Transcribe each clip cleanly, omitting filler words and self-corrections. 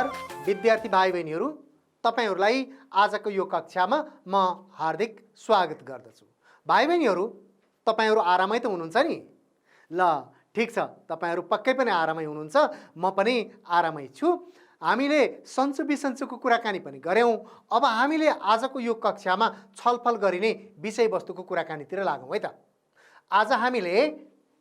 नमस्कार विद्यार्थी भाइ बहिनीहरू, तपाईहरुलाई आजको यो कक्षामा म हार्दिक स्वागत गर्दछु। भाइ बहिनीहरू, तपाईहरु आरामै त हुनुहुन्छ नि? ल ठीक छ, तपाईहरु पक्कै पनि आरामै हुनुहुन्छ, म पनि आरामै छु। हामीले सन्चो बिसन्चोको कुराकानी पनि गर्यौं। अब हामीले आजको यो कक्षामा छलफल गरिने विषयवस्तुको कुराकानीतिर लागौं है त। आज हामीले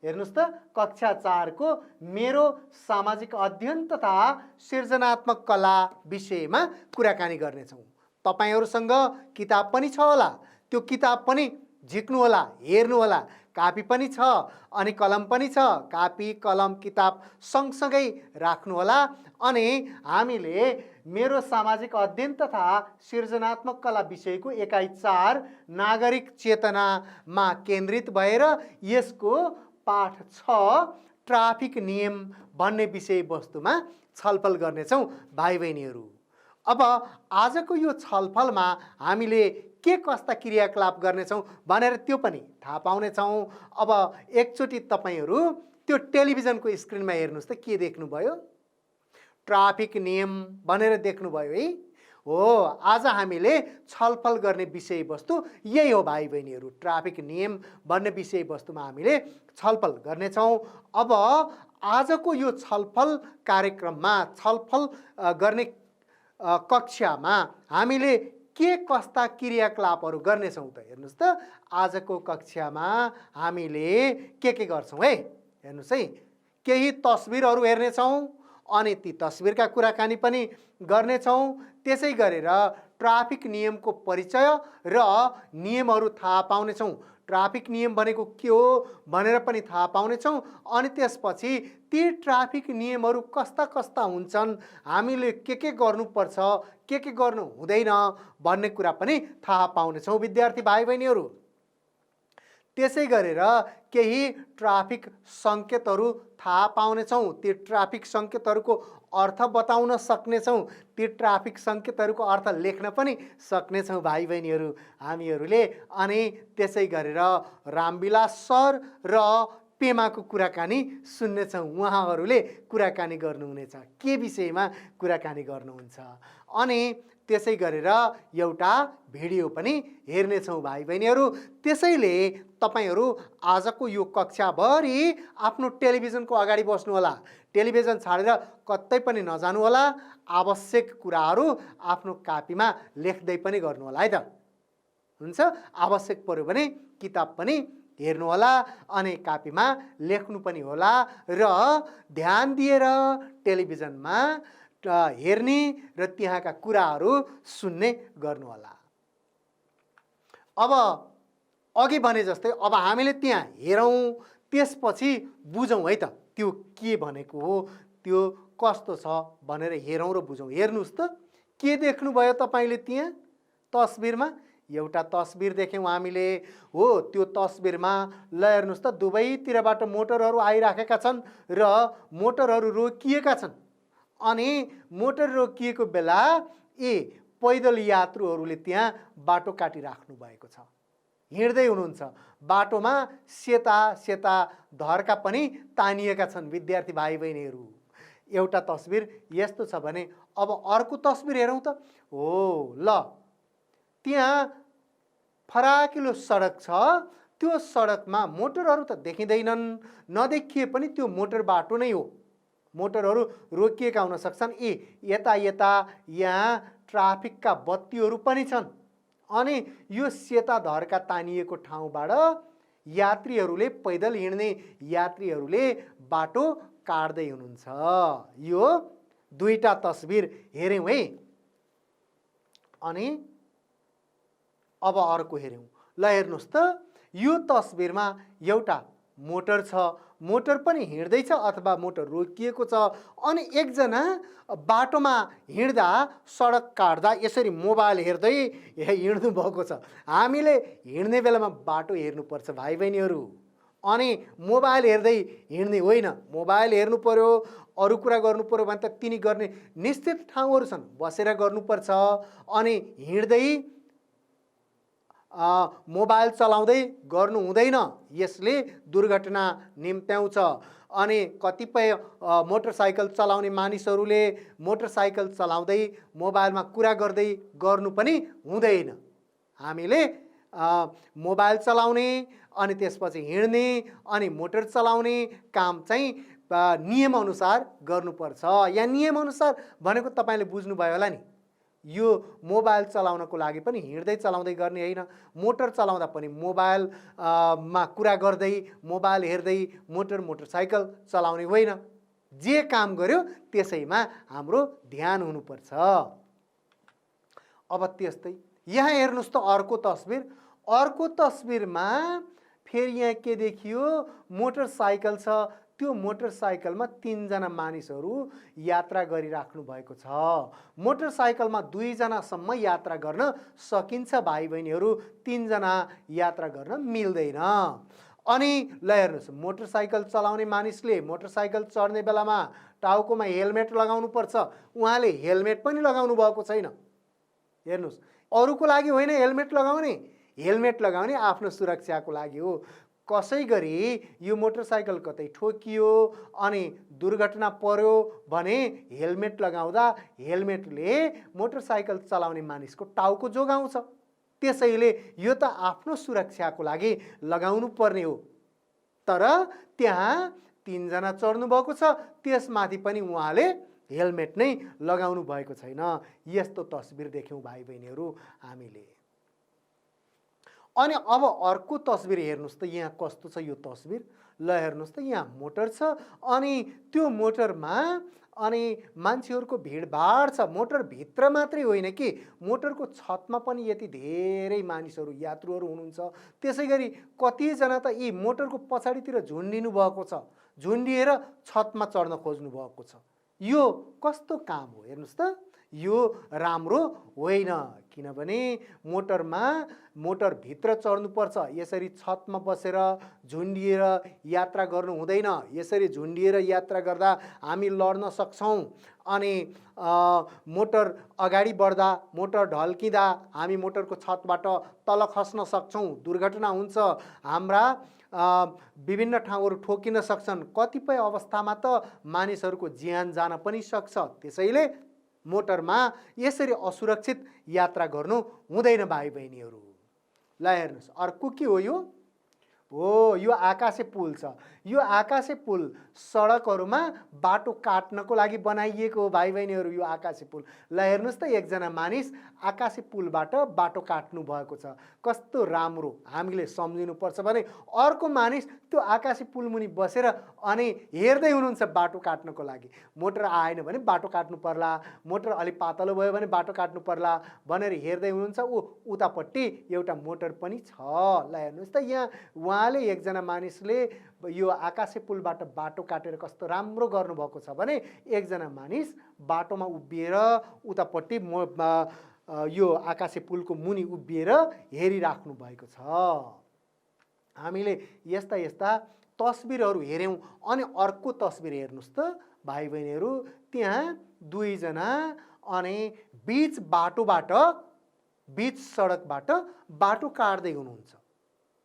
हेर्नुस् त कक्षा 4 को मेरो सामाजिक अध्ययन तथा सृजनात्मक कला विषयमा कुराकानी गर्नेछौं। तपाईहरुसँग किताब पनि छ होला, त्यो किताब पनि झिक्नु होला, हेर्नु होला। कापी पनि छ अनि कलम पनि छ। कापी, कलम, किताब सँगसँगै राख्नु होला। अनि हामीले मेरो सामाजिक अध्ययन तथा सृजनात्मक कला विषयको एकाइ 4 नागरिक चेतनामा केन्द्रित भएर यसको पाठ 6 ट्राफिक नियम भन्ने विषयवस्तुमा छलफल गर्नेछौं भाइ बहिनीहरू। अब आजको यो छलफलमा हामीले के कस्ता क्रियाकलाप गर्नेछौं भनेर त्यो पनि थाहा पाउनेछौं। अब एकचोटि तपाईहरु त्यो टेलिभिजनको स्क्रिनमा हेर्नुस् त के देख्नुभयो? ट्राफिक नियम भनेर देख्नुभयो है? हो, आज हामीले छलफल गर्ने विषयवस्तु यही हो भाइ बहिनीहरू। ट्राफिक नियम भन्ने विषयवस्तुमा हामीले छलफल गर्नेछौं। अब आजको यो छलफल कार्यक्रममा छलफल गर्ने कक्षामा हामीले के कस्ता क्रियाकलापहरू गर्नेछौं त हेर्नुस् त। आजको कक्षामा हामीले के गर्छौं है? हेर्नुस् है, केही तस्बिरहरू हेर्नेछौं अनि ती तस्बिरका कुराकानी पनि गर्नेछौं। त्यसै गरेर ट्राफिक नियमको परिचय र नियमहरू थाहा पाउनेछौं। ट्राफिक नियम भनेको के हो भनेर पनि थाहा पाउनेछौं। अनि त्यसपछि ती ट्राफिक नियमहरू कस्ता कस्ता हुन्छन्, हामीले के गर्नुपर्छ, के गर्नु हुँदैन भन्ने कुरा पनि थाहा पाउनेछौं विद्यार्थी भाइ बहिनीहरू। त्यसै गरेर केही ट्राफिक संकेतहरू थाहा पाउनेछौं। ती ट्राफिक संकेतहरूको अर्थ बताउन सक्नेछौं। ती ट्राफिक संकेतहरूको अर्थ लेख्न पनि सक्नेछौं भाइ बहिनीहरू हामीहरूले। अनि त्यसै गरेर रामविलास सर र पेमाको कुराकानी सुन्नेछौं। उहाँहरूले कुराकानी गर्नुहुनेछ, के विषयमा कुराकानी गर्नुहुन्छ। अनि त्यसै गरेर एउटा भिडियो पनि हेर्नेछौं भाइ बहिनीहरू। त्यसैले तपाईहरु आजको यो कक्षाभरि आफ्नो टेलिभिजनको अगाडि बस्नु होला। टेलिभिजन छाडेर कतै पनि नजानु होला। आवश्यक कुराहरू आफ्नो कापीमा लेख्दै पनि गर्नु होला है त। हुन्छ? आवश्यक पर्यो भने किताब पनि हेर्नु होला अनि कापीमा लेख्नु पनि होला र ध्यान दिएर टेलिभिजनमा हेर्ने र त्यहाँका कुराहरू सुन्ने गर्नु होला। अब अघि भने जस्तै अब हामीले त्यहाँ हेरौं, त्यसपछि बुझौं है त त्यो के भनेको हो, त्यो कस्तो छ भनेर हेरौं र बुझौं। हेर्नुस् त के देख्नुभयो तपाईले त्यहाँ तस्बिरमा? एउटा तस्बिर देख्यौं हामीले। हो, त्यो तस्बिरमा ल हेर्नुस् त दुवैतिरबाट मोटरहरू आइराखेका छन् र मोटरहरू रोकिएका छन्। अनि मोटर रोकिएको बेला पैदल यात्रुहरूले त्यहाँ बाटो काटिराख्नु भएको छ, हिँड्दै हुनुहुन्छ। बाटोमा सेता सेता धर्का पनि तानिएका छन् विद्यार्थी भाइ बहिनीहरू। एउटा तस्बिर यस्तो छ भने अब अर्को तस्बिर हेरौं त। हो, ल त्यहाँ फराकिलो सडक छ। त्यो सडकमा मोटरहरू त देखिँदैनन्, नदेखिए पनि त्यो मोटर बाटो नै हो। मोटरहरू रोकिएका हुन सक्छन्। यता यता यहाँ ट्राफिकका बत्तीहरू पनि छन्। अनि यो सेता धर्का तानिएको ठाउँबाट यात्रीहरूले, पैदल हिँड्ने यात्रीहरूले बाटो काट्दै हुनुहुन्छ। यो दुईटा तस्बिर हेर्यौं है। अनि अब अर्को हेर्यौं। ल हेर्नुस् त, यो तस्बिरमा एउटा मोटर छ। मोटर पनि हिँड्दैछ अथवा मोटर रोकिएको छ। अनि एकजना बाटोमा हिँड्दा, सडक काट्दा यसरी मोबाइल हेर्दै हिँड्नु भएको छ। हामीले हिँड्ने बेलामा बाटो हेर्नुपर्छ भाइ बहिनीहरू। अनि मोबाइल हेर्दै हिँड्ने होइन। मोबाइल हेर्नु पर्यो, अरू कुरा गर्नु पर्यो भने त तिनी गर्ने निश्चित ठाउँहरू छन्, बसेर गर्नुपर्छ। अनि हिँड्दै मोबाइल चलाउँदै गर्नु हुँदैन, यसले दुर्घटना निम्त्याउँछ। अनि कतिपय मोटरसाइकल चलाउने मानिसहरूले मोटरसाइकल चलाउँदै मोबाइलमा कुरा गर्दै गर्नु पनि हुँदैन। हामीले मोबाइल चलाउने अनि त्यसपछि हिँड्ने अनि मोटर चलाउने काम चाहिँ नियमअनुसार गर्नुपर्छ। यहाँ नियमअनुसार भनेको तपाईँले बुझ्नुभयो होला नि। यो मोबाइल चलाउनको लागि पनि हिँड्दै चलाउँदै गर्ने होइन, मोटर चलाउँदा पनि मोबाइलमा कुरा गर्दै मोबाइल हेर्दै मोटरसाइकल चलाउने होइन। जे काम गर्यो त्यसैमा हाम्रो ध्यान हुनुपर्छ। अब त्यस्तै यहाँ हेर्नुहोस् त अर्को तस्बिर। अर्को तस्बिरमा फेरि यहाँ के देखियो, मोटरसाइकल छ। त्यो मोटरसाइकलमा 3 जना मानिसहरू यात्रा गरिराख्नु भएको छ। मोटरसाइकलमा 2 जनासम्म यात्रा गर्न सकिन्छ भाइ बहिनीहरू, 3 जना यात्रा गर्न मिल्दैन। अनि ल हेर्नुहोस्, मोटरसाइकल चलाउने मानिसले मोटरसाइकल चढ्ने बेलामा टाउकोमा हेलमेट लगाउनु पर्छ। उहाँले हेलमेट पनि लगाउनु भएको छैन। हेर्नुहोस्, अरूको लागि होइन हेलमेट लगाउने, हेलमेट लगाउने आफ्नो सुरक्षाको लागि हो। कसै गरी यो मोटरसाइकल कतै ठोकियो अनि दुर्घटना पर्यो भने हेलमेट लगाउँदा हेलमेटले मोटरसाइकल चलाउने मानिसको टाउको जोगाउँछ। त्यसैले यो त आफ्नो सुरक्षाको लागि लगाउनु पर्ने हो। तर त्यहाँ 3 जना चढ्नु भएको छ, त्यसमाथि पनि उहाँले हेलमेट नै लगाउनु भएको छैन। यस्तो तस्बिर देख्यौँ भाइ बहिनीहरू हामीले। अनि अब अर्को तस्बिर हेर्नुहोस् त, यहाँ कस्तो छ यो तस्बिर। ल हेर्नुहोस् त, यहाँ मोटर छ अनि त्यो मोटरमा अनि मान्छेहरूको भिडभाड छ। मोटर भित्र मात्रै होइन कि मोटरको छतमा पनि यति धेरै मानिसहरू यात्रुहरू हुनुहुन्छ। त्यसै गरी कतिजना त यी मोटरको पछाडितिर झुन्डिनु भएको छ, झुन्डिएर छतमा चढ्न खोज्नु भएको छ। यो कस्तो काम हो हेर्नुहोस् त। यो राम्रो होइन, किनभने मोटरभित्र चढ्नुपर्छ। यसरी छतमा बसेर झुन्डिएर यात्रा गर्नु हुँदैन। यसरी झुन्डिएर यात्रा गर्दा हामी लड्न सक्छौँ अनि मोटर अगाडि बढ्दा, मोटर ढल्किँदा हामी मोटरको छतबाट तल खस्न सक्छौँ, दुर्घटना हुन्छ, हाम्रा विभिन्न ठाउँहरू ठोकिन सक्छन्। कतिपय अवस्थामा त मानिसहरूको ज्यान जान पनि सक्छ। त्यसैले मोटरमा यसरी असुरक्षित यात्रा गर्नु हुँदैन भाइ बहिनीहरू। ल हेर्नुहोस्, अर्को के हो यो? हो, यो आकाशे पुल छ। यो आकाशे पुल सडकहरूमा बाटो काट्नको लागि बनाइएको हो भाइ बहिनीहरू। यो आकाशे पुल, ल हेर्नुहोस् त, एकजना मानिस आकाशे पुलबाट बाटो काट्नु भएको छ। कस्तो राम्रो हामीले सम्झिनुपर्छ भने अर्को मानिस त्यो आकाशे पुल मुनि बसेर अनि हेर्दै हुनुहुन्छ बाटो काट्नको लागि। मोटर आएन भने बाटो काट्नु पर्ला, मोटर अलि पातलो भयो भने बाटो काट्नु पर्ला भनेर हेर्दै हुनुहुन्छ। उतापट्टि एउटा मोटर पनि छ। ल हेर्नुहोस् त, यहाँ उहाँले एकजना मानिसले यो आकाशे पुलबाट बाटो काटेर कस्तो राम्रो गर्नुभएको छ भने एकजना मानिस बाटोमा उभिएर उतापट्टि यो आकाशे पुलको मुनि उभिएर हेरिराख्नु भएको छ। हामीले यस्ता यस्ता तस्बिरहरू हेऱ्यौँ। अनि अर्को तस्बिर हेर्नुहोस् त भाइ बहिनीहरू, त्यहाँ 2 जना अनि बीच बाटोबाट, बीच सडकबाट बाटो काट्दै हुनुहुन्छ।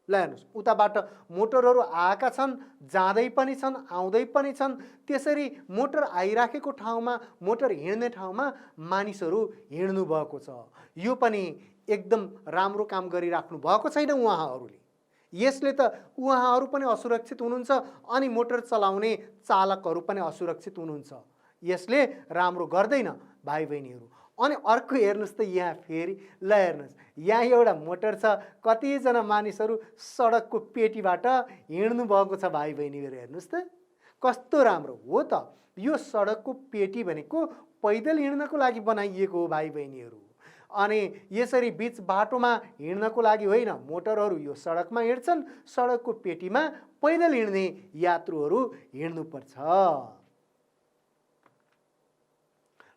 ल हेर्नुहोस्, उताबाट मोटरहरू आएका छन्, जाँदै पनि छन्, आउँदै पनि छन्। त्यसरी मोटर आइराखेको ठाउँमा, मोटर हिँड्ने ठाउँमा मानिसहरू हिँड्नु भएको छ। यो पनि एकदम राम्रो काम गरिराख्नु भएको छैन उहाँहरूले। यसले त उहाँहरू पनि असुरक्षित हुनुहुन्छ अनि मोटर चलाउने चालकहरू पनि असुरक्षित हुनुहुन्छ। यसले राम्रो गर्दैन भाइ बहिनीहरू। अनि अर्को हेर्नुहोस् त, यहाँ फेरि ल हेर्नुहोस्, यहाँ एउटा मोटर छ। कतिजना मानिसहरू सडकको पेटीबाट हिँड्नु भएको छ भाइ बहिनीहरू। हेर्नुहोस् त कस्तो राम्रो हो त। यो सडकको पेटी भनेको पैदल हिँड्नको लागि बनाइएको हो भाइ बहिनीहरू। अनि यसरी बीच बाटोमा हिँड्नको लागि होइन, मोटरहरू यो सडकमा हिँड्छन्, सडकको पेटीमा पैदल हिँड्ने यात्रुहरू हिँड्नुपर्छ।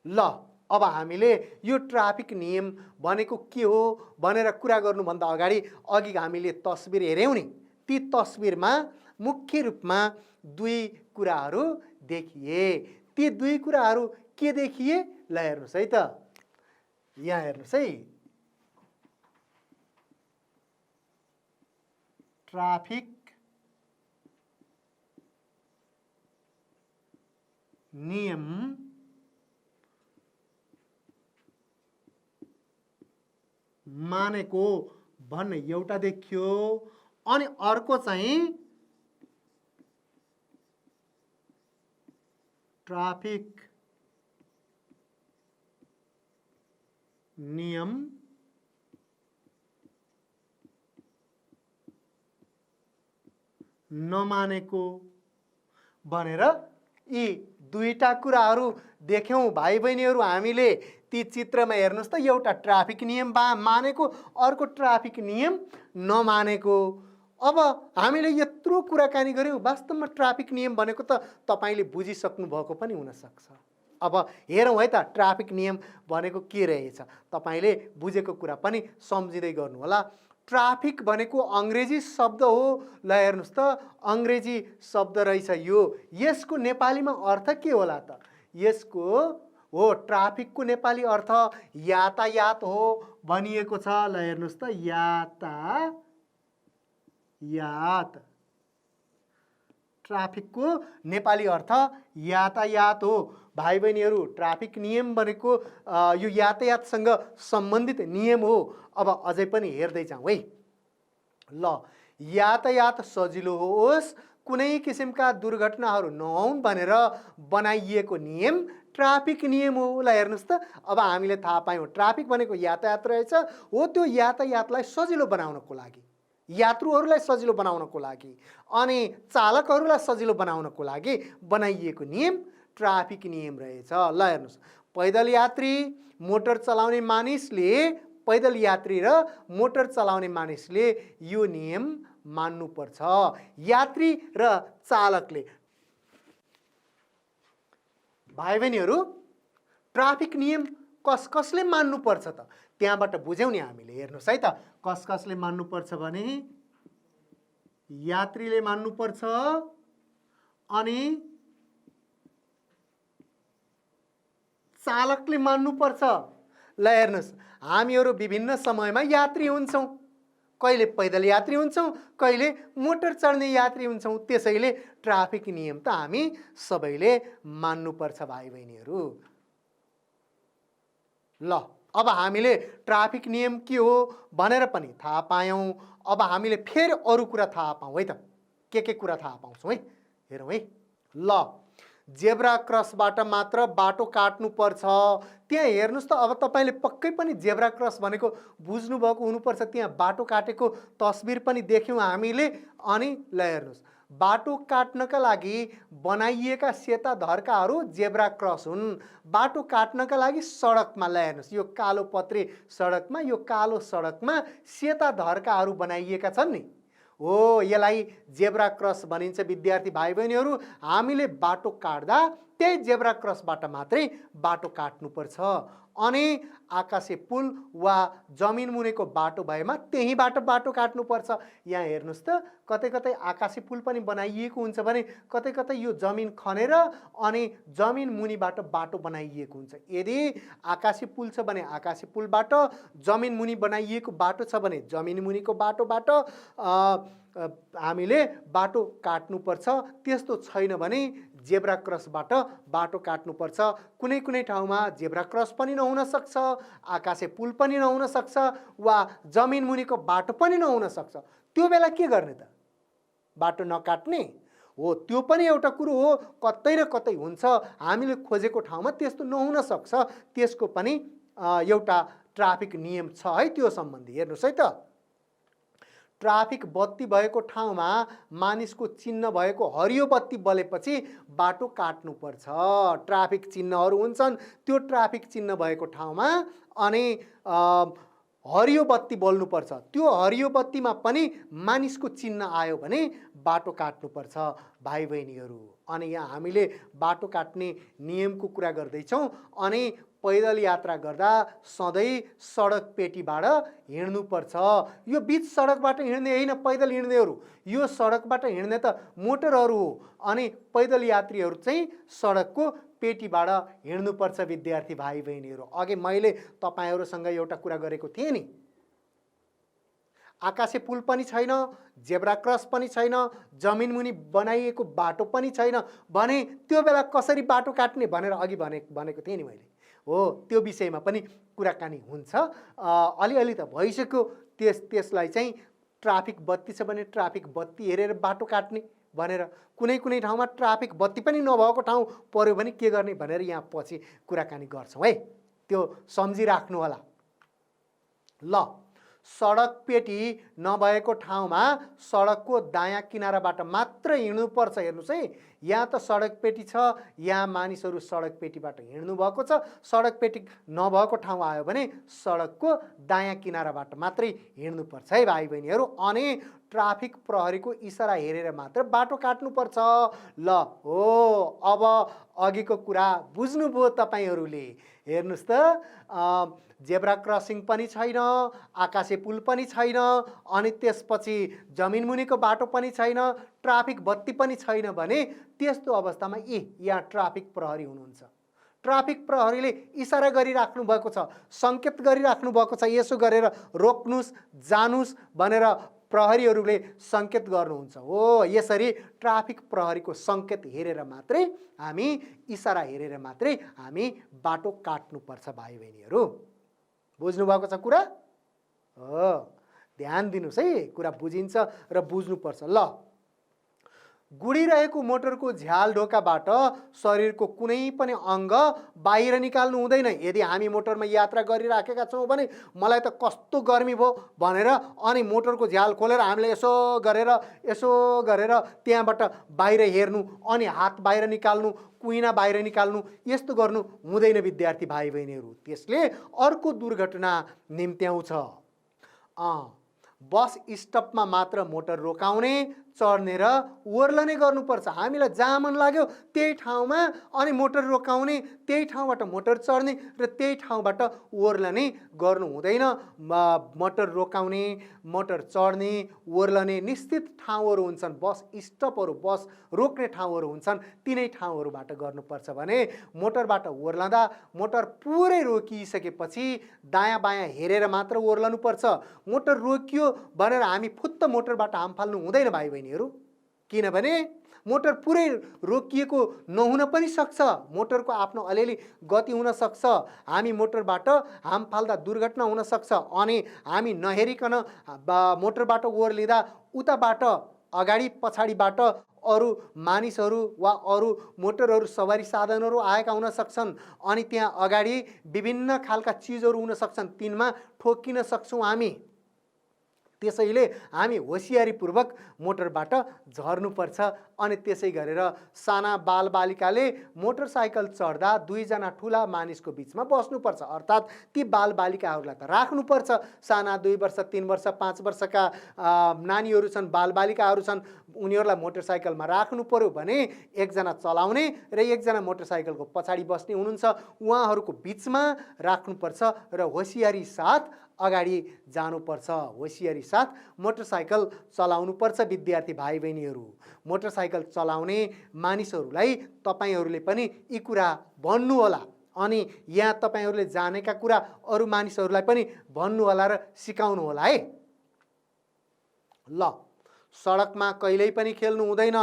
ल अब हामीले यो ट्राफिक नियम भनेको के हो भनेर कुरा गर्नुभन्दा अगाडि अघि हामीले तस्बिर हेऱ्यौँ नि, ती तस्बिरमा मुख्य रूपमा 2 कुराहरू देखिए। ती 2 कुराहरू के देखिए? ल हेर्नुहोस् है त, यहाँ हेर्नुहोस् है, ट्राफिक नियम मानेको भन्ने एउटा देखियो। अनि अर्को चाहिँ ट्राफिक नियम नमानेको भनेर यी दुईटा कुराहरू देख्यौँ भाइ बहिनीहरू हामीले। ती चित्रमा हेर्नुहोस् त, एउटा ट्राफिक नियम मानेको, अर्को ट्राफिक नियम नमानेको। अब हामीले यत्रो कुराकानी गऱ्यौँ, वास्तवमा ट्राफिक नियम भनेको त तपाईँले बुझिसक्नु भएको पनि हुनसक्छ। अब हेरौँ है त ट्राफिक नियम भनेको के रहेछ। तपाईँले बुझेको कुरा पनि सम्झिँदै गर्नु होला। ट्राफिक भनेको अङ्ग्रेजी शब्द हो। ल हेर्नुहोस् त, अङ्ग्रेजी शब्द रहेछ यो। यसको नेपालीमा अर्थ के होला त? यसको हो ट्राफिकको नेपाली अर्थ यातायात हो भनिएको छ। ल हेर्नुहोस् त, यातायात। ट्राफिकको नेपाली अर्थ यातायात हो। भाइ बहिनीहरू, ट्राफिक नियम भनेको यो यातायातसँग सम्बन्धित नियम हो। अब अझै पनि हेर्दै जाउँ है। ल, यातायात सजिलो होस्, कुनै किसिमका दुर्घटनाहरू नहुन् भनेर बनाइएको नियम ट्राफिक नियम हो। ल हेर्नुहोस् त, अब हामीले थाहा पायौँ ट्राफिक भनेको यातायात रहेछ। हो, त्यो यातायातलाई सजिलो बनाउनको लागि, यात्रुहरूलाई सजिलो बनाउनको लागि अनि चालकहरूलाई सजिलो बनाउनको लागि बनाइएको नियम ट्राफिक नियम रहेछ। ल हेर्नुहोस्, पैदल यात्री, मोटर चलाउने मानिसले, पैदल यात्री र मोटर चलाउने मानिसले यो नियम मान्नुपर्छ। यात्री र चालकले। भाइ बहिनीहरू, ट्राफिक नियम कसले मान्नुपर्छ त? त्यहाँबाट बुझ्यौँ नि हामीले। हेर्नुहोस् है त, कसले मान्नुपर्छ भने यात्रीले मान्नुपर्छ अनि चालकले मान्नुपर्छ। ल हेर्नुहोस्, हामीहरू विभिन्न समयमा यात्री हुन्छौँ। कहिले पैदल यात्री हुन्छौँ, कहिले मोटर चढ्ने यात्री हुन्छौँ। त्यसैले ट्राफिक नियम त हामी सबैले मान्नुपर्छ भाइ बहिनीहरू। ल, अब हामीले ट्राफिक नियम के हो भनेर पनि थाहा पायौँ। अब हामीले फेरि अरू कुरा थाहा पाऊँ है त। के कुरा थाहा पाउँछौँ है, हेरौँ है। ल, जेब्रा क्रसबाट मात्र बाटो काट्नुपर्छ। त्यहाँ हेर्नुहोस् त, अब तपाईँले पक्कै पनि जेब्रा क्रस भनेको बुझ्नुभएको हुनुपर्छ। त्यहाँ बाटो काटेको तस्बिर पनि देख्यौँ हामीले। अनि ल हेर्नुहोस्, बाटो काट्नका लागि बनाइएका सेता धर्काहरू जेब्रा क्रस हुन्। बाटो काट्नका लागि सडकमा, ल हेर्नुहोस्, यो कालो पत्रे सडकमा, यो कालो सडकमा सेता धर्काहरू बनाइएका छन् नि, हो यसलाई जेब्रा क्रस भनिन्छ। विद्यार्थी भाइ बहिनीहरू, हामीले बाटो काट्दा त्यही जेब्रा क्रसबाट मात्रै बाटो काट्नुपर्छ। अनि आकाशे पुल वा जमिन मुनिको बाटो भएमा त्यहीँबाट बाटो काट्नुपर्छ। यहाँ हेर्नुहोस् त, कतै कतै आकाशे पुल पनि बनाइएको हुन्छ भने कतै कतै यो जमिन खनेर अनि जमिन मुनिबाट बाटो बनाइएको हुन्छ। यदि आकाशे पुल छ भने आकाशे पुलबाट, जमिन मुनि बनाइएको बाटो छ भने जमिन मुनिको बाटोबाट हामीले बाटो काट्नुपर्छ। त्यस्तो छैन भने जेब्रा क्रसबाट बाटो काट्नुपर्छ। कुनै कुनै ठाउँमा जेब्रा क्रस पनि नहुन सक्छ, आकाशे पुल पनि नहुन सक्छ, वा जमिन मुनिको बाटो पनि नहुन सक्छ। त्यो बेला के गर्ने त? बाटो नकाट्ने हो। त्यो पनि एउटा कुरो हो, कतै न कतै हुन्छ। हामीले खोजेको ठाउँमा त्यस्तो नहुन सक्छ। त्यसको पनि एउटा ट्राफिक नियम छ है त्यो सम्बन्धी। हेर्नुहोस् है त, ट्राफिक बत्ती भएको ठाउँमा मानिसको चिन्ह भएको हरियो बत्ती बलेपछि बाटो काट्नुपर्छ। ट्राफिक चिन्हहरू हुन्छन्, त्यो ट्राफिक चिन्ह भएको ठाउँमा अनि हरियो बत्ती बल्नुपर्छ। त्यो हरियो बत्तीमा पनि मानिसको चिन्ह आयो भने बाटो काट्नुपर्छ भाइ बहिनीहरू। अनि यहाँ हामीले बाटो काट्ने नियमको कुरा गर्दैछौँ। अनि पैदल यात्रा गर्दा सधैँ सडक पेटीबाट हिँड्नुपर्छ। यो बिच सडकबाट हिँड्ने होइन पैदल हिँड्नेहरू, यो सडकबाट हिँड्ने त मोटरहरू हो। अनि पैदल यात्रीहरू चाहिँ सडकको पेटीबाट हिँड्नुपर्छ विद्यार्थी भाइ बहिनीहरू। अघि मैले तपाईँहरूसँग एउटा कुरा गरेको थिएँ नि, आकाशे पुल पनि छैन, जेब्रा क्रस पनि छैन, जमिन मुनि बनाइएको बाटो पनि छैन भने त्यो बेला कसरी बाटो काट्ने भनेर अघि भनेको थिएँ नि मैले। हो, त्यो विषयमा पनि कुराकानी हुन्छ। अलिअलि त भइसक्यो। त्यसलाई चाहिँ ट्राफिक बत्ती छ भने ट्राफिक बत्ती हेरेर बाटो काट्ने भनेर, कुनै कुनै ठाउँमा ट्राफिक बत्ती पनि नभएको ठाउँ पर्यो भने के गर्ने भनेर यहाँ पछि कुराकानी गर्छौँ है। त्यो सम्झिराख्नु होला। ल, सडक पेटी नभएको ठाउँमा सडकको दायाँ किनाराबाट मात्र हिँड्नुपर्छ। हेर्नुहोस् है, यहाँ त सडक पेटी छ, यहाँ मानिसहरू सडक पेटीबाट हिँड्नु भएको छ। सडक पेटी नभएको ठाउँ आयो भने सडकको दायाँ किनाराबाट मात्रै हिँड्नुपर्छ है भाइ बहिनीहरू। अनि ट्राफिक प्रहरीको इसारा हेरेर मात्र बाटो काट्नुपर्छ। ल हो, अब अघिको कुरा बुझ्नुभयो तपाईँहरूले। हेर्नुहोस् त, जेब्रा क्रसिङ पनि छैन, आकाशे पुल पनि छैन, अनि त्यसपछि जमिन मुनिको बाटो पनि छैन, ट्राफिक बत्ती पनि छैन भने त्यस्तो अवस्थामा यहाँ ट्राफिक प्रहरी हुनुहुन्छ। ट्राफिक प्रहरीले इसारा गरिराख्नु भएको छ, सङ्केत गरिराख्नु भएको छ, यसो गरेर रोक्नुस्, जानुस् भनेर प्रहरीहरूले सङ्केत गर्नुहुन्छ। हो, यसरी ट्राफिक प्रहरीको सङ्केत हेरेर मात्रै हामी, इसारा हेरेर मात्रै हामी बाटो काट्नुपर्छ भाइ बहिनीहरू। बुझ्नुभएको छ कुरा? हो, ध्यान दिनुहोस् है, कुरा बुझिन्छ र बुझ्नुपर्छ। ल, गुडिरहेको मोटरको झ्याल ढोकाबाट शरीरको कुनै पनि अङ्ग बाहिर निकाल्नु हुँदैन। यदि हामी मोटरमा यात्रा गरिराखेका छौँ भने मलाई त कस्तो गर्मी भयो भनेर अनि मोटरको झ्याल खोलेर हामीले यसो गरेर त्यहाँबाट बाहिर हेर्नु, अनि हात बाहिर निकाल्नु, कुइना बाहिर निकाल्नु, यस्तो गर्नु हुँदैन विद्यार्थी भाइ बहिनीहरू। त्यसले अर्को दुर्घटना निम्त्याउँछ। बस स्टपमा मात्र मोटर रोकाउने, चढ्ने र ओर्लने गर्नुपर्छ। हामीलाई जहाँ मन लाग्यो त्यही ठाउँमा अनि मोटर रोकाउने, त्यही ठाउँबाट मोटर चढ्ने र त्यही ठाउँबाट ओर्लने गर्नु हुँदैन। मोटर रोकाउने, मोटर चढ्ने, ओर्लने निश्चित ठाउँहरू हुन्छन्, बस स्टपहरू, बस रोक्ने ठाउँहरू हुन्छन्, तिनै ठाउँहरूबाट गर्नुपर्छ भने मोटरबाट ओर्लँदा मोटर पुरै रोकिसकेपछि दायाँ बायाँ हेरेर मात्र ओर्लनुपर्छ। मोटर रोकियो भनेर हामी फुत्त मोटरबाट हाम फाल्नु हुँदैन भाइ बहिनीहरू। किनभने मोटर पुरै रोकिएको नहुन पनि सक्छ, मोटरको आफ्नो अलिअलि गति हुन सक्छ, हामी मोटरबाट हाम फाल्दा दुर्घटना हुन सक्छ। अनि हामी नहेरिकन मोटरबाट ओर्लिँदा उताबाट अगाडि पछाडिबाट अरू मानिसहरू वा अरू मोटरहरू, सवारी साधनहरू आएका हुन सक्छन्, अनि त्यहाँ अगाडि विभिन्न खालका चिजहरू हुन सक्छन्, तिनमा ठोकिन सक्छौँ हामी। त्यसैले हामी होसियारीपूर्वक मोटरबाट झर्नुपर्छ। अनि त्यसै गरेर साना बालबालिकाले मोटरसाइकल चढ्दा दुईजना ठुला मानिसको बिचमा बस्नुपर्छ, अर्थात् ती बालबालिकाहरूलाई त राख्नुपर्छ। साना 2 वर्ष 3 वर्ष 5 वर्षका नानीहरू छन्, बालबालिकाहरू छन्, उनीहरूलाई मोटरसाइकलमा राख्नु पर्यो भने एकजना चलाउने र एकजना मोटरसाइकलको पछाडि बस्ने हुनुहुन्छ, उहाँहरूको बिचमा राख्नुपर्छ र होसियारी साथ अगाडि जानुपर्छ, होसियारी साथ मोटरसाइकल चलाउनुपर्छ। विद्यार्थी भाइ बहिनीहरू, मोटरसाइकल चलाउने मानिसहरूलाई तपाईँहरूले पनि यी कुरा भन्नु होला, अनि यहाँ तपाईँहरूले जानेका कुरा अरू मानिसहरूलाई पनि भन्नु होला र सिकाउनु होला है। ल, सडकमा कहिल्यै पनि खेल्नु हुँदैन।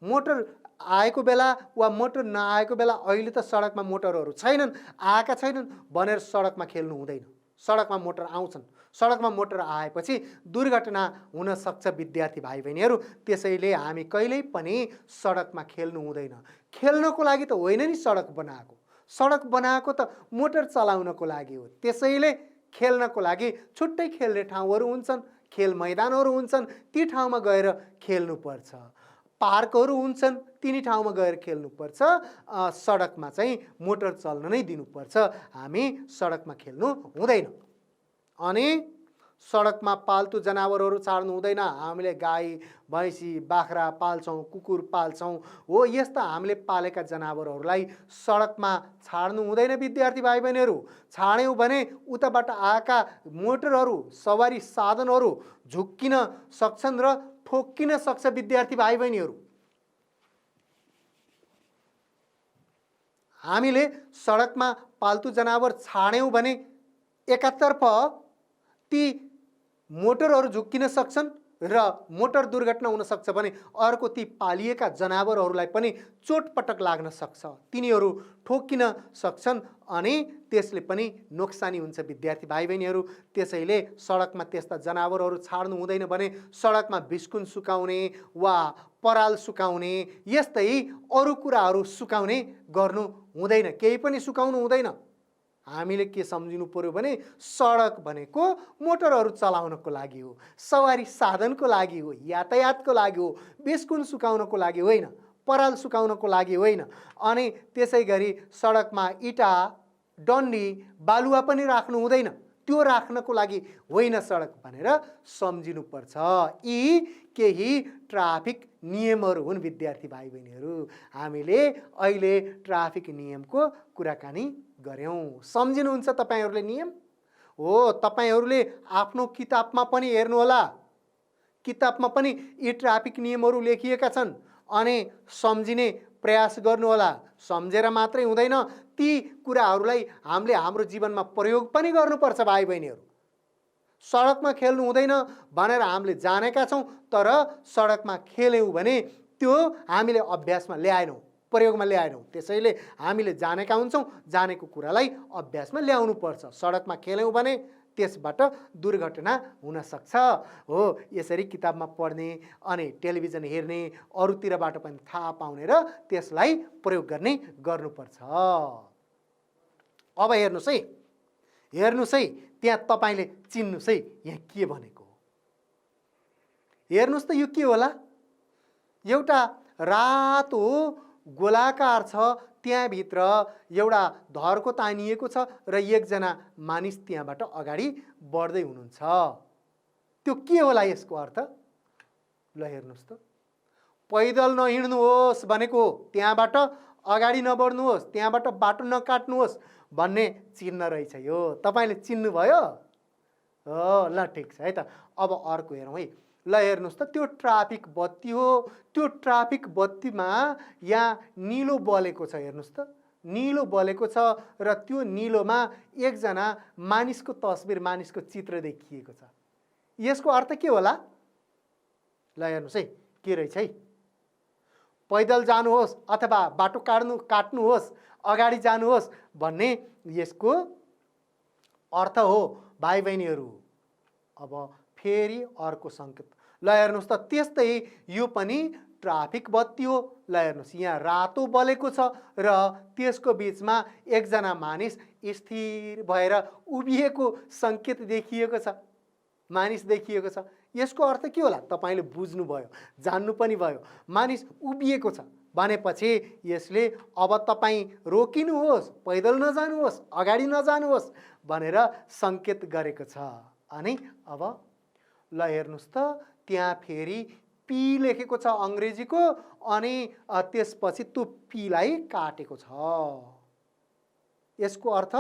मोटर आएको बेला वा मोटर नआएको बेला, अहिले त सडकमा मोटरहरू छैनन्, आएका छैनन् भनेर सडकमा खेल्नु हुँदैन। सडकमा मोटर आउँछन्, सडकमा मोटर आएपछि दुर्घटना हुन सक्छ विद्यार्थी भाइ बहिनीहरू। त्यसैले हामी कहिल्यै पनि सडकमा खेल्नु हुँदैन। खेल्नको लागि त होइन नि सडक बनाएको, सडक बनाएको त मोटर चलाउनको लागि हो। त्यसैले खेल्नको लागि छुट्टै खेल्ने ठाउँहरू हुन्छन्, खेल मैदानहरू हुन्छन्, ती ठाउँमा गएर खेल्नुपर्छ। पार्कहरू हुन्छन्, तिनी ठाउँमा गएर खेल्नुपर्छ। सडकमा चाहिँ मोटर चल्न नै दिनुपर्छ, हामी सडकमा खेल्नु हुँदैन। अनि सडकमा पाल्तु जनावरहरू छाड्नु हुँदैन। हामीले गाई भैँसी बाख्रा पाल्छौँ, कुकुर पाल्छौँ, हो यस्ता हामीले पालेका जनावरहरूलाई सडकमा छाड्नु हुँदैन विद्यार्थी भाइ बहिनीहरू। छाड्यौँ भने उताबाट आएका मोटरहरू, सवारी साधनहरू झुक्किन सक्छन् र ठोक्किन सक्छ विद्यार्थी भाइ बहिनीहरू। हामीले सडकमा पाल्तु जनावर छाड्यौँ भने एकातर्फ ती मोटरहरू झुक्किन सक्छन् र मोटर दुर्घटना हुन सक्छ भने अर्को ती पालिएका जनावरहरूलाई पनि चोटपटक लाग्न सक्छ, तिनीहरू ठोक्किन सक्छन् अनि त्यसले पनि नोक्सानी हुन्छ विद्यार्थी भाइ बहिनीहरू। त्यसैले सडकमा त्यस्ता जनावरहरू छाड्नु हुँदैन भने सडकमा बिस्कुन सुकाउने वा पराल सुकाउने यस्तै अरू कुराहरू सुकाउने गर्नु हुँदैन, केही पनि सुकाउनु हुँदैन। हामीले के सम्झिनु पर्यो भने सडक भनेको मोटरहरू चलाउनको लागि हो, सवारी साधनको लागि हो, यातायातको लागि हो, बिस्कुन सुकाउनको लागि होइन, पराल सुकाउनको लागि होइन। अनि त्यसै गरी सडकमा इटा डन्डी बालुवा पनि राख्नु हुँदैन, त्यो राख्नको लागि होइन सडक भनेर सम्झिनुपर्छ। यी केही ट्राफिक नियमहरू हुन् विद्यार्थी भाइ बहिनीहरू। हामीले अहिले ट्राफिक नियमको कुराकानी गर्यौं। सम्झिनुहुन्छ तपाईहरूले नियम? हो, तपाईहरूले आफ्नो किताबमा पनि हेर्नुहोला, किताबमा पनि यी ट्राफिक नियमहरू लेखिएका छन् अनि सम्झिने प्रयास गर्नुहोला। सम्झेर मात्रै हुँदैन, ती कुराहरूलाई हामीले हाम्रो जीवनमा प्रयोग पनि गर्नुपर्छ भाइ बहिनीहरू। सडकमा खेल्नु हुँदैन भनेर हामीले जानेका छौँ, तर सडकमा खेल्यौँ भने त्यो हामीले अभ्यासमा ल्याएनौँ, प्रयोगमा ल्याएनौँ। त्यसैले हामीले जानेका हुन्छौँ, जानेको कुरालाई अभ्यासमा ल्याउनुपर्छ। सडकमा खेल्यौँ भने त्यसबाट दुर्घटना हुन सक्छ। हो, यसरी किताबमा पढ्ने अनि टेलिभिजन हेर्ने, अरूतिरबाट पनि थाहा पाउने र त्यसलाई प्रयोग गर्ने गर्नुपर्छ। अब हेर्नुहोस् है, त्यहाँ तपाईँले चिन्नुहोस् है, यहाँ के भनेको हो। हेर्नुहोस् त, यो के होला? एउटा रातो गोलाकार छ, त्यहाँभित्र एउटा धर्को तानिएको छ र एकजना मानिस त्यहाँबाट अगाडि बढ्दै हुनुहुन्छ। त्यो के होला यसको अर्थ? ल हेर्नुहोस् त, पैदल नहिँड्नुहोस् भनेको, त्यहाँबाट अगाडि नबढ्नुहोस्, त्यहाँबाट बाटो नकाट्नुहोस् भन्ने चिन्ह रहेछ यो। तपाईँले चिन्नुभयो? हो, ल ठिक छ है त। अब अर्को हेरौँ है। ल हेर्नुहोस् त, त्यो ट्राफिक बत्ती हो, त्यो ट्राफिक बत्तीमा यहाँ निलो बलेको छ। हेर्नुहोस् त, निलो बलेको छ र त्यो निलोमा एकजना मानिसको तस्बिर, मानिसको चित्र देखिएको छ। यसको अर्थ के होला? ल हेर्नुहोस् है, के रहेछ है। पैदल जानुहोस् अथवा बाटो काट्नुहोस्, अगाडि जानुहोस् भन्ने यसको अर्थ हो भाइ बहिनीहरू। अब फेरि अर्को सङ्केत, ल हेर्नुहोस् त, त्यस्तै यो पनि ट्राफिक बत्ती हो। ल हेर्नुहोस्, यहाँ रातो बलेको छ र त्यसको बिचमा एकजना मानिस स्थिर भएर उभिएको सङ्केत देखिएको छ, मानिस देखिएको छ। यसको अर्थ के होला? तपाईँले बुझ्नुभयो, जान्नु पनि भयो। मानिस उभिएको छ भनेपछि यसले अब तपाईँ रोकिनुहोस्, पैदल नजानुहोस्, अगाडि नजानुहोस् भनेर सङ्केत गरेको छ। अनि अब ल हेर्नुहोस् त, त्यहाँ फेरि पी लेखेको छ अङ्ग्रेजीको, अनि त्यसपछि त्यो पीलाई काटेको छ। यसको अर्थ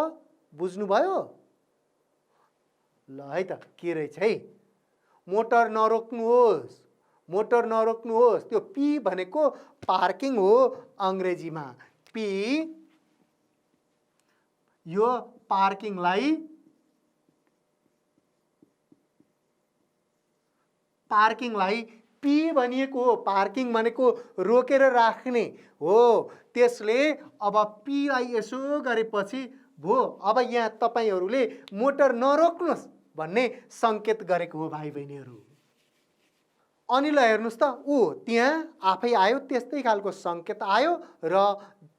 बुझ्नुभयो? ल है त, के रहेछ है? मोटर नरोक्नुहोस्, मोटर नरोक्नुहोस्। त्यो पी भनेको पार्किङ हो अङ्ग्रेजीमा। पी, यो पार्किङलाई पी भनिएको हो। पार्किङ भनेको रोकेर राख्ने हो। त्यसले अब पीलाई यसो गरेपछि भो, अब यहाँ तपाईँहरूले मोटर नरोक्नुहोस् भन्ने सङ्केत गरेको हो भाइ बहिनीहरू। अनि ल हेर्नुहोस् त, त्यहाँ आफै आयो, त्यस्तै खालको सङ्केत आयो र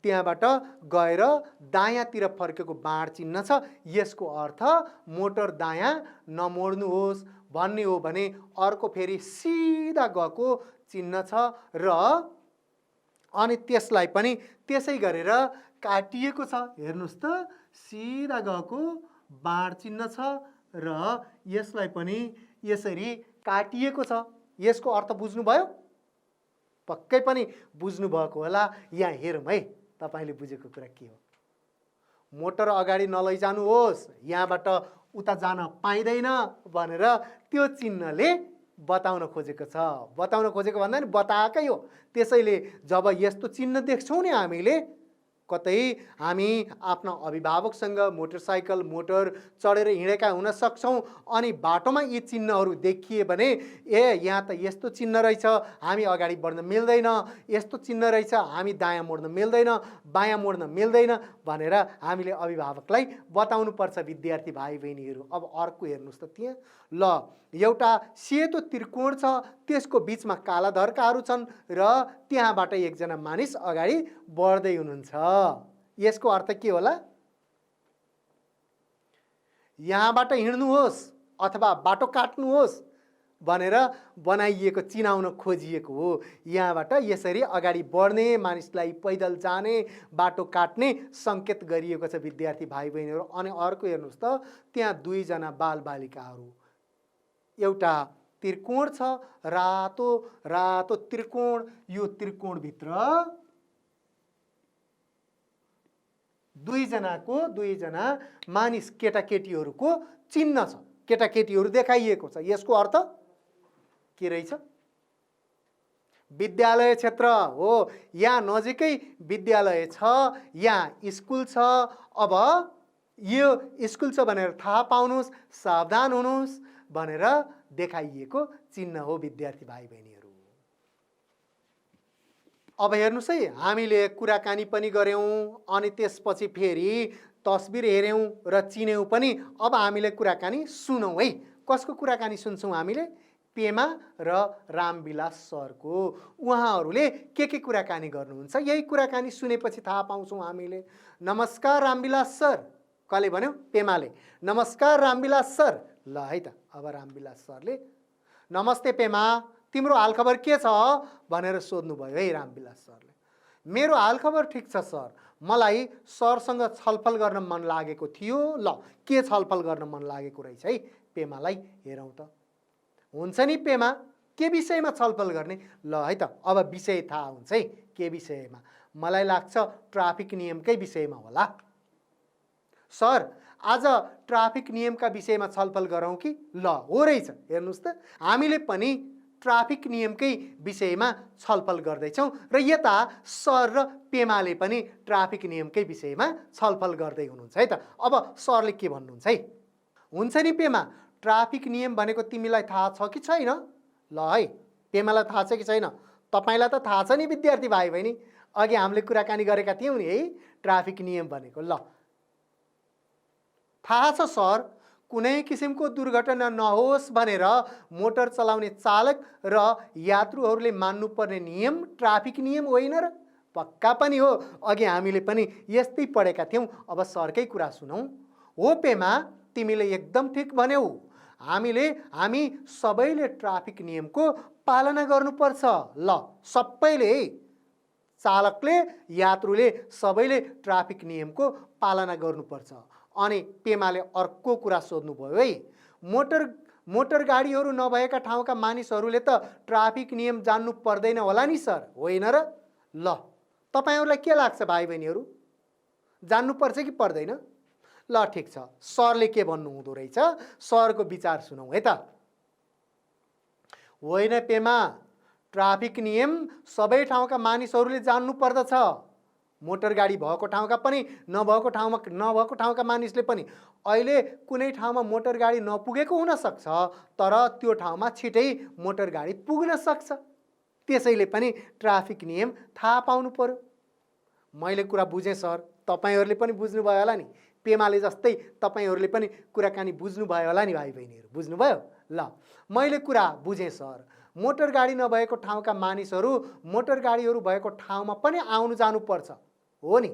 त्यहाँबाट गएर दायाँतिर फर्केको बाण चिन्ह छ। यसको अर्थ मोटर दायाँ नमोड्नुहोस् भन्ने हो भने अर्को फेरि सिधा गएको चिन्ह छ र अनि त्यसलाई पनि त्यसै गरेर काटिएको छ। हेर्नुहोस् त, सिधा गएको बाण चिन्ह छ र यसलाई पनि यसरी काटिएको छ। यसको अर्थ बुझ्नुभयो? पक्कै पनि बुझ्नुभएको होला। यहाँ हेरौँ है, तपाईँले बुझेको कुरा के हो। मोटर अगाडि नलैजानुहोस्, यहाँबाट उता जान पाइँदैन भनेर त्यो चिन्हले बताउन खोजेको छ। बताउन खोजेको भन्दा नि बताएकै हो। त्यसैले जब यस्तो चिन्ह देख्छौँ नि हामीले, कतै हामी आफ्ना अभिभावकसँग मोटरसाइकल मोटर चढेर हिँडेका हुन सक्छौँ अनि बाटोमा यी चिन्हहरू देखिए भने यहाँ त यस्तो चिन्ह रहेछ, हामी अगाडि बढ्न मिल्दैन, यस्तो चिन्ह रहेछ, हामी दायाँ मोड्न मिल्दैन, बायाँ मोड्न मिल्दैन भनेर हामीले अभिभावकलाई बताउनुपर्छ विद्यार्थी भाइ बहिनीहरू। अब अर्को हेर्नुहोस् त, त्यहाँ ल एउटा सेतो त्रिकोण छ, त्यसको बिचमा काला धर्काहरू छन् र त्यहाँबाट एकजना मानिस अगाडि बढ्दै हुनुहुन्छ। यसको अर्थ के होला? यहाँबाट हिँड्नुहोस् अथवा बाटो काट्नुहोस् भनेर बनाइएको, चिनाउन खोजिएको हो। यहाँबाट यसरी अगाडि बढ्ने, मानिसलाई पैदल जाने, बाटो काट्ने सङ्केत गरिएको छ विद्यार्थी भाइ बहिनीहरू। अनि अर्को हेर्नुहोस् त, त्यहाँ दुईजना बालबालिकाहरू, एउटा त्रिकोण छ, रातो रातो त्रिकोण, यो त्रिकोणभित्र दुईजना मानिस केटाकेटीहरूको चिन्ह छ, केटाकेटीहरू देखाइएको छ। यसको अर्थ के रहेछ? विद्यालय क्षेत्र हो, यहाँ नजिकै विद्यालय छ, यहाँ स्कुल छ। अब यो स्कुल छ भनेर थाहा पाउनुहोस्, सावधान हुनुहोस् भनेर देखाइएको चिन्ह हो विद्यार्थी भाइ बहिनीहरू। अब हेर्नुहोस् है, हामीले कुराकानी पनि गऱ्यौँ अनि त्यसपछि फेरि तस्बिर हेऱ्यौँ र चिन्यौँ पनि। अब हामीले कुराकानी सुनौँ है। कसको कुराकानी सुन्छौँ हामीले? पेमा र रामविलास सरको। उहाँहरूले के कुराकानी गर्नुहुन्छ, यही कुराकानी सुनेपछि थाहा पाउँछौँ हामीले। नमस्कार रामविलास सर, कसले भन्यो? पेमाले। नमस्कार रामविलास सर। ल है त, अब रामविलास सरले नमस्ते पेमा, तिम्रो हालखबर के छ भनेर सोध्नुभयो है रामविलास सरले। मेरो हालखबर ठिक छ सर, मलाई सरसँग छलफल गर्न मन लागेको थियो। ल के छलफल गर्न मन लागेको रहेछ है पेमालाई, हेरौँ त। हुन्छ नि पेमा, के विषयमा छलफल गर्ने? ल है त, अब विषय थाहा हुन्छ है के विषयमा। मलाई लाग्छ ट्राफिक नियमकै विषयमा होला। सर आज ट्राफिक नियमका विषयमा छलफल गरौँ कि? ल हो रहेछ, हेर्नुहोस् त, हामीले पनि ट्राफिक नियमकै विषयमा छलफल गर्दैछौँ र यता सर र पेमाले पनि ट्राफिक नियमकै विषयमा छलफल गर्दै हुनुहुन्छ है त। अब सरले के भन्नुहुन्छ है? हुन्छ नि पेमा, ट्राफिक नियम भनेको तिमीलाई थाहा छ कि छैन? ल है, पेमालाई थाहा छ कि छैन? तपाईँलाई त थाहा छ नि विद्यार्थी भाइ बहिनी, अघि हामीले कुराकानी गरेका थियौँ नि है ट्राफिक नियम भनेको। ल थाहा छ सर, कुनै किसिमको दुर्घटना नहोस् भनेर मोटर चलाउने चालक र यात्रुहरूले मान्नुपर्ने नियम ट्राफिक नियम होइन र? पक्का पनि हो, अघि हामीले पनि यस्तै पढेका थियौँ। अब सरकै कुरा सुनौँ। हो पेमा, तिमीले एकदम ठिक भन्यौ। हामी सबैले ट्राफिक नियमको पालना गर्नुपर्छ। ल सबैले, चालकले, यात्रुले, सबैले ट्राफिक नियमको पालना गर्नुपर्छ। अनि पेमाले अर्को कुरा सोध्नुभयो है, मोटर गाडीहरू नभएका ठाउँका मानिसहरूले त ट्राफिक नियम जान्नु पर्दैन होला नि सर, होइन र? ल तपाईँहरूलाई के लाग्छ भाइ बहिनीहरू, जान्नुपर्छ कि पर्दैन? ल ठिक छ, सरले के भन्नुहुँदो रहेछ सरको विचार सुनौँ है त। होइन पेमा, ट्राफिक नियम सबै ठाउँका मानिसहरूले जान्नु पर्दछ। मोटर गाडी भएको ठाउँका पनि, नभएको ठाउँका मानिसले पनि। अहिले कुनै ठाउँमा मोटर गाडी नपुगेको हुनसक्छ, तर त्यो ठाउँमा छिटै मोटर गाडी पुग्न सक्छ। त्यसैले पनि ट्राफिक नियम थाहा पाउनु पर्यो। मैले कुरा बुझेँ सर, तपाईँहरूले पनि बुझ्नुभयो होला नि, पेमाले जस्तै तपाईँहरूले पनि कुराकानी बुझ्नुभयो होला नि भाइ बहिनीहरू, बुझ्नुभयो? ल मैले कुरा बुझेँ सर, मोटर गाडी नभएको ठाउँका मानिसहरू मोटर गाडीहरू भएको ठाउँमा पनि आउनु जानुपर्छ हो नि,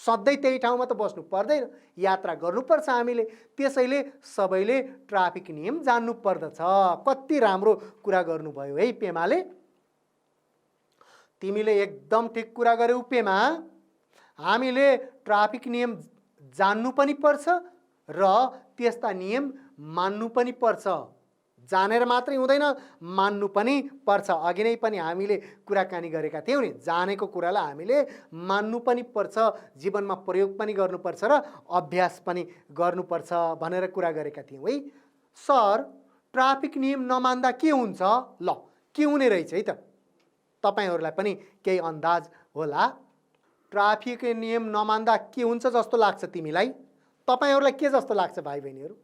सधैँ त्यही ठाउँमा त बस्नु पर्दैन, यात्रा गर्नुपर्छ हामीले। त्यसैले सबैले ट्राफिक नियम जान्नु पर्दछ। कति राम्रो कुरा गर्नुभयो है पेमाले। तिमीले एकदम ठिक कुरा गर्यौ पेमा, हामीले ट्राफिक नियम जान्नु पनि पर्छ र त्यस्ता नियम मान्नु पनि पर्छ। जानेर मात्रै हुँदैन, मान्नु पनि पर्छ। अघि नै पनि हामीले कुराकानी गरेका थियौँ नि, जानेको कुरालाई हामीले मान्नु पनि पर्छ, जीवनमा प्रयोग पनि गर्नुपर्छ र अभ्यास पनि गर्नुपर्छ भनेर कुरा गरेका थियौँ है। सर ट्राफिक नियम नमान्दा के हुन्छ? ल के हुने रहेछ है त, तपाईँहरूलाई पनि केही अन्दाज होला। ट्राफिक नियम नमान्दा के हुन्छ जस्तो लाग्छ तिमीलाई? तपाईहरूलाई के जस्तो लाग्छ भाइ बहिनीहरू?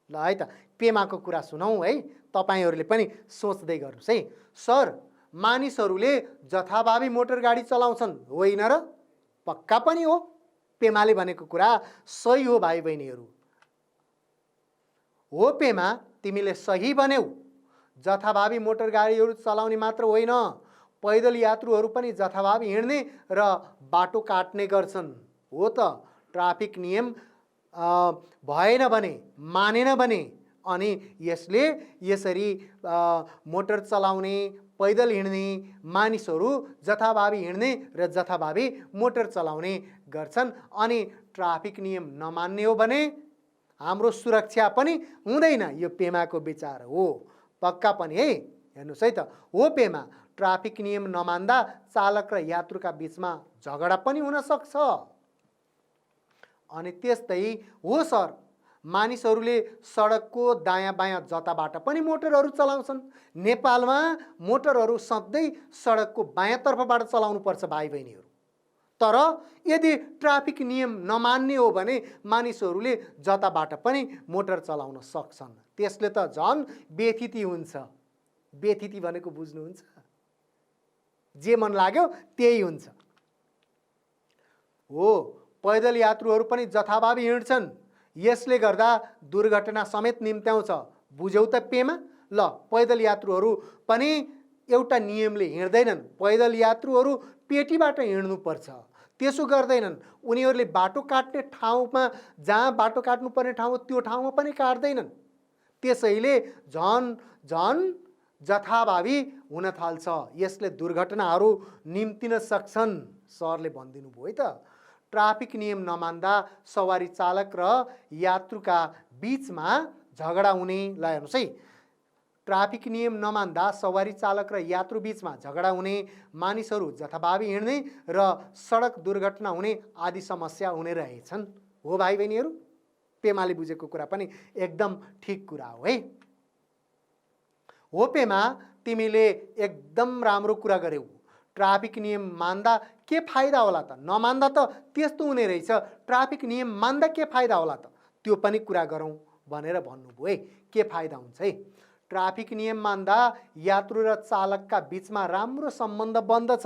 ल है त पेमाको कुरा सुनौँ है, तपाईँहरूले पनि सोच्दै गर्नुहोस् है। सर, मानिसहरूले जथाभावी मोटर गाडी चलाउँछन् होइन र? पक्का पनि हो, पेमाले भनेको कुरा सही हो भाइ बहिनीहरू। हो पेमा, तिमीले सही भन्यौ। जथाभावी मोटर गाडीहरू चलाउने मात्र होइन, पैदल यात्रुहरू पनि जथाभावी हिँड्ने र बाटो काट्ने गर्छन्। हो त, ट्राफिक नियम भएन भने, मानेन भने अनि यसले यसरी मोटर चलाउने, पैदल हिँड्ने मानिसहरू जथाभावी हिँड्ने र जथाभावी मोटर चलाउने गर्छन् अनि ट्राफिक नियम नमान्ने हो भने हाम्रो सुरक्षा पनि हुँदैन। यो पेमाको विचार हो, पक्का पनि है। हेर्नुहोस् है त, हो पेमा, ट्राफिक नियम नमान्दा चालक र यात्रुका बीचमा झगडा पनि हुन सक्छ। अनि त्यस्तै हो सर, मानिसहरूले सडकको दायाँ बायाँ जताबाट पनि मोटरहरू चलाउँछन्। नेपालमा मोटरहरू सधैँ सडकको बायाँतर्फबाट चलाउनुपर्छ भाइ बहिनीहरू। तर यदि ट्राफिक नियम नमान्ने हो भने मानिसहरूले जताबाट पनि मोटर चलाउन सक्छन्। त्यसले त झन् बेथिति हुन्छ। बेथिति भनेको बुझ्नुहुन्छ? जे मन लाग्यो त्यही हुन्छ। हो, पैदल यात्रुहरू पनि जथाभावी हिँड्छन्, यसले गर्दा दुर्घटना समेत निम्त्याउँछ। बुझ्यौ त पेमा? ल, पैदल यात्रुहरू पनि एउटा नियमले हिँड्दैनन्। पैदल यात्रुहरू पेटीबाट हिँड्नुपर्छ, त्यसो गर्दैनन्। उनीहरूले बाटो काट्ने ठाउँमा, जहाँ बाटो काट्नुपर्ने ठाउँ हो त्यो ठाउँमा पनि काट्दैनन्। त्यसैले झन् झन् जथाभावी हुन थाल्छ। यसले दुर्घटनाहरू निम्तिन सक्छन्। सरले भनिदिनु भयो है त। ट्राफिक नियम नमान्दा सवारी चालक र यात्रुका बीचमा झगडा हुने। ल हेर्नुहोस् है, ट्राफिक नियम नमान्दा सवारी चालक र यात्रु बीचमा झगडा हुने, मानिसहरू जथाभावी हिँड्ने र सडक दुर्घटना हुने आदि समस्या हुने रहेछन्। हो भाइ बहिनीहरू, पेमाले बुझेको कुरा पनि एकदम ठिक कुरा हो है। हो पेमा, तिमीले एकदम राम्रो कुरा गर्यौ। ट्राफिक नियम मान्दा के फाइदा होला त? नमान्दा त त्यस्तो हुने रहेछ। ट्राफिक नियम मान्दा के फाइदा होला त? त्यो पनि कुरा गरौँ भनेर भन्नुभयो है। के फाइदा हुन्छ है? ट्राफिक नियम मान्दा यात्रु र चालकका बीचमा राम्रो सम्बन्ध बन्दछ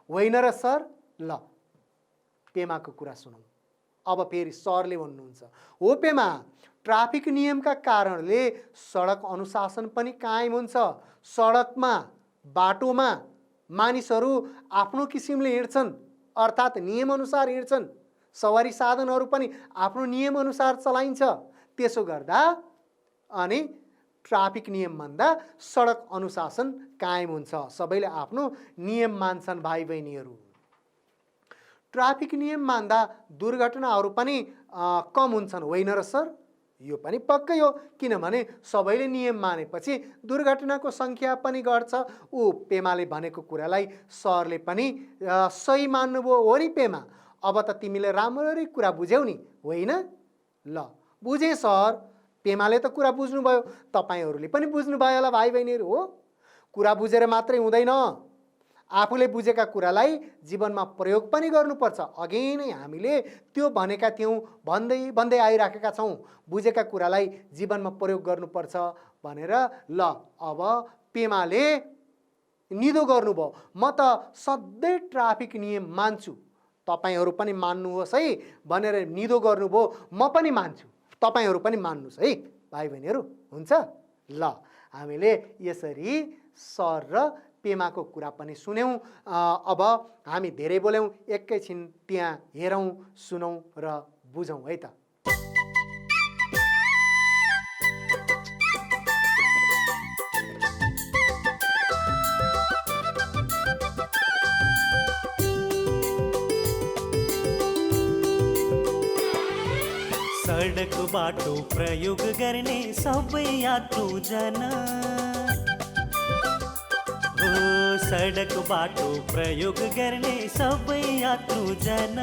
होइन र सर? ल, पेमाको कुरा सुनौँ। अब फेरि सरले भन्नुहुन्छ। हो पेमा, ट्राफिक नियमका कारणले सडक अनुशासन पनि कायम हुन्छ। सडकमा, बाटोमा मानिसहरू आफ्नो किसिमले हिँड्छन्, अर्थात् नियमअनुसार हिँड्छन्। सवारी साधनहरू पनि आफ्नो नियमअनुसार चलाइन्छ। त्यसो गर्दा अनि ट्राफिक नियम मान्दा सडक अनुशासन कायम हुन्छ। सबैले आफ्नो नियम मान्छन् भाइ बहिनीहरू। ट्राफिक नियम मान्दा दुर्घटनाहरू पनि कम हुन्छन् होइन र सर? यो पनि पक्कै हो, किनभने सबैले नियम मानेपछि दुर्घटनाको सङ्ख्या पनि घट्छ। पेमाले भनेको कुरालाई सरले पनि सही मान्नुभयो हो नि पेमा? अब त तिमीले राम्ररी कुरा बुझ्यौ नि होइन? ल, बुझेँ सर। पेमाले त कुरा बुझ्नुभयो, तपाईँहरूले पनि बुझ्नुभयो होला भाइ बहिनीहरू। हो, कुरा बुझेर मात्रै हुँदैन, आफूले बुझेका कुरालाई जीवनमा प्रयोग पनि गर्नुपर्छ। अघि नै हामीले त्यो भनेका थियौँ, भन्दै भन्दै आइराखेका छौँ। बुझेका कुरालाई जीवनमा प्रयोग गर्नुपर्छ भनेर। ल, अब पेमाले निदो गर्नुभयो। म त सधैँ ट्राफिक नियम मान्छु, तपाईँहरू पनि मान्नुहोस् है भनेर निदो गर्नुभयो। म पनि मान्छु, तपाईँहरू पनि मान्नुहोस् है भाइ बहिनीहरू। हुन्छ? ल, हामीले यसरी सर र पेमाको कुरा पनि सुन्यौँ। अब हामी धेरै बोल्यौँ, एकैछिन त्यहाँ हेरौँ, सुनौँ र बुझौँ है त। सडक बाटो प्रयोग गर्ने सबै यात्रुजन, सडक बाटो प्रयोग गर्ने सबै यात्रुजन,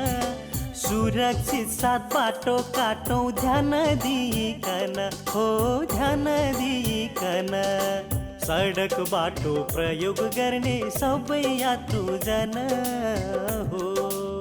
सुरक्षित साथ बाटो काटौँ ध्यान दिइकन, हो ध्यान दिइकन। सडक बाटो प्रयोग गर्ने सबै यात्रुजन हो।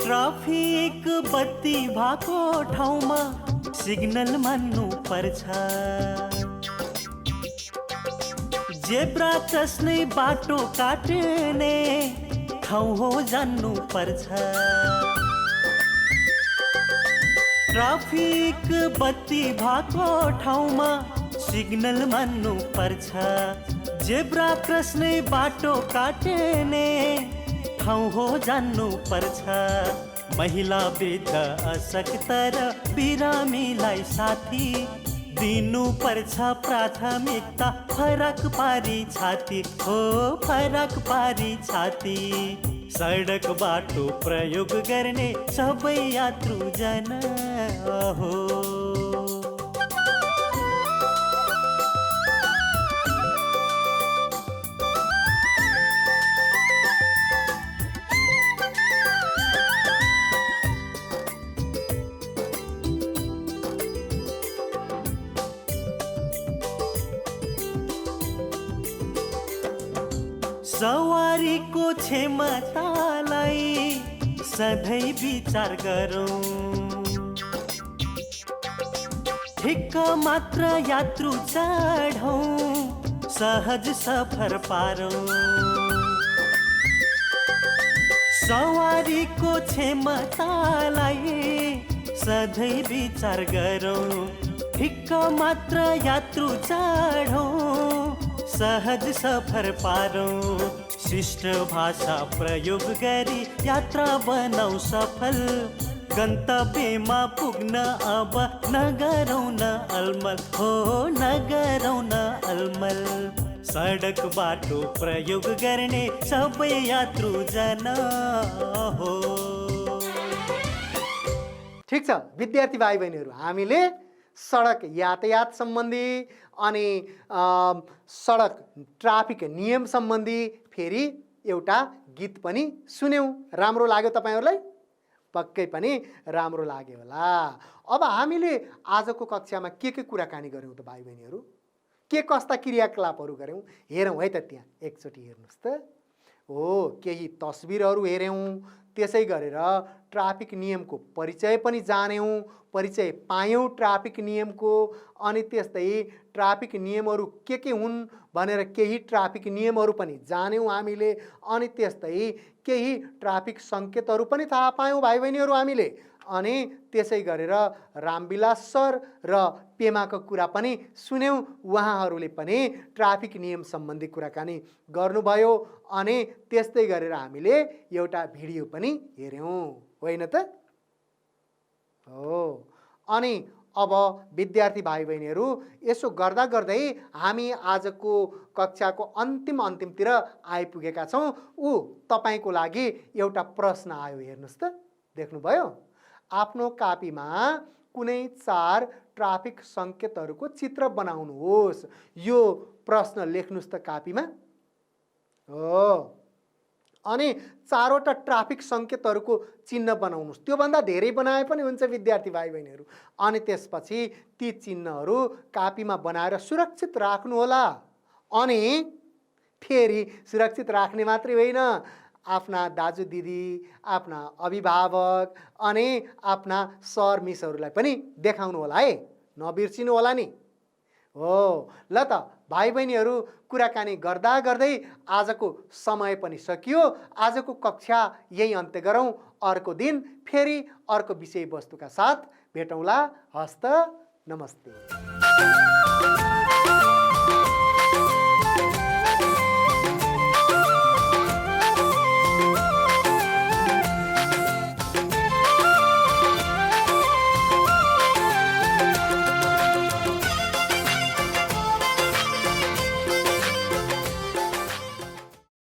ट्राफिक बत्ती भएको ठाउँमा सिग्नल मान्नु पर्छ। जेब्रा क्रस्ने बाटो काट्ने ठाउँ हो जान्नु पर्छ। ट्राफिक बत्ती भएको ठाउँमा सिग्नल मान्नु पर्छ। जेब्रा क्रस्ने बाटो काट्ने ठाउँ हो जान्नु पर्छ। महिला वृद्ध अशक्त र बिरामीलाई साथी दिनु पर्छ प्राथमिकता। फरक पारी छाती हो, फरक पारी छाती। सडक बाटो प्रयोग गर्ने सबै यात्रुजन हो। सवारीको क्षमतालाई सधैँ विचार गरौँ। ठिक्क मात्र यात्रु चढौँ, सहज सफर पारौँ। सवारीको क्षमतालाई सधैँ विचार गरौँ। ठिक्क मात्र यात्रु चढौँ, सहज सफर पारौँ। शिष्ट भाषा प्रयोग गरी यात्रा बनाऊ सफल। गन्तव्यमा पुग्न अब नगरौँ न अलमल हो, नगरौँ न अलमल। सडक बाटो प्रयोग गर्ने सबै यात्रुजन हो। ठिक छ विद्यार्थी भाइ बहिनीहरू, हामीले सडक यातायात सम्बन्धी अनि सडक ट्राफिक नियम सम्बन्धी फेरि एउटा गीत पनि सुन्यौँ। राम्रो लाग्यो तपाईँहरूलाई? पक्कै पनि राम्रो लाग्यो होला। अब हामीले आजको कक्षामा के कुराकानी गऱ्यौँ त भाइ बहिनीहरू? के कस्ता क्रियाकलापहरू गऱ्यौँ हेरौँ है त। त्यहाँ एकचोटि हेर्नुहोस् त। हो, केही तस्बिरहरू हेऱ्यौँ, त्यसै गरेर ट्राफिक नियमको परिचय पनि जान्यौँ, परिचय पायौँ ट्राफिक नियमको। अनि त्यस्तै ट्राफिक नियमहरू के हुन् भनेर केही ट्राफिक नियमहरू पनि जान्यौँ हामीले। अनि त्यस्तै केही ट्राफिक सङ्केतहरू पनि थाहा पायौँ भाइ बहिनीहरू हामीले। अनि त्यसै गरेर रामविलास सर र पेमाको कुरा पनि सुन्यौँ। उहाँहरूले पनि ट्राफिक नियम सम्बन्धी कुराकानी गर्नुभयो। अनि त्यस्तै गरेर हामीले एउटा भिडियो पनि हेऱ्यौँ, होइन त? हो। अनि अब विद्यार्थी भाइ बहिनीहरू, यसो गर्दा गर्दै हामी आजको कक्षाको अन्तिमतिर आइपुगेका छौँ। तपाईँको लागि एउटा प्रश्न आयो, हेर्नुहोस् त। देख्नुभयो? आफ्नो कापीमा कुनै 4 ट्राफिक सङ्केतहरूको चित्र बनाउनुहोस्। यो प्रश्न लेख्नुहोस् त कापीमा। हो, अनि 4वटा ट्राफिक सङ्केतहरूको चिन्ह बनाउनुहोस्। त्योभन्दा धेरै बनाए पनि हुन्छ विद्यार्थी भाइ बहिनीहरू। अनि त्यसपछि ती चिन्हहरू कापीमा बनाएर सुरक्षित राख्नुहोला। अनि फेरि सुरक्षित राख्ने मात्रै होइन, आफ्ना दाजु दिदी, आफ्ना अभिभावक अनि आफ्ना सर मिसहरूलाई पनि देखाउनु होला है, नबिर्सिनु होला नि। हो, ल त भाइ बहिनीहरू, कुराकानी गर्दा गर्दै आजको समय पनि सकियो। आजको कक्षा यही अन्त्य गरौँ। अर्को दिन फेरि अर्को विषयवस्तुका साथ भेटौँला। हस्त, नमस्ते।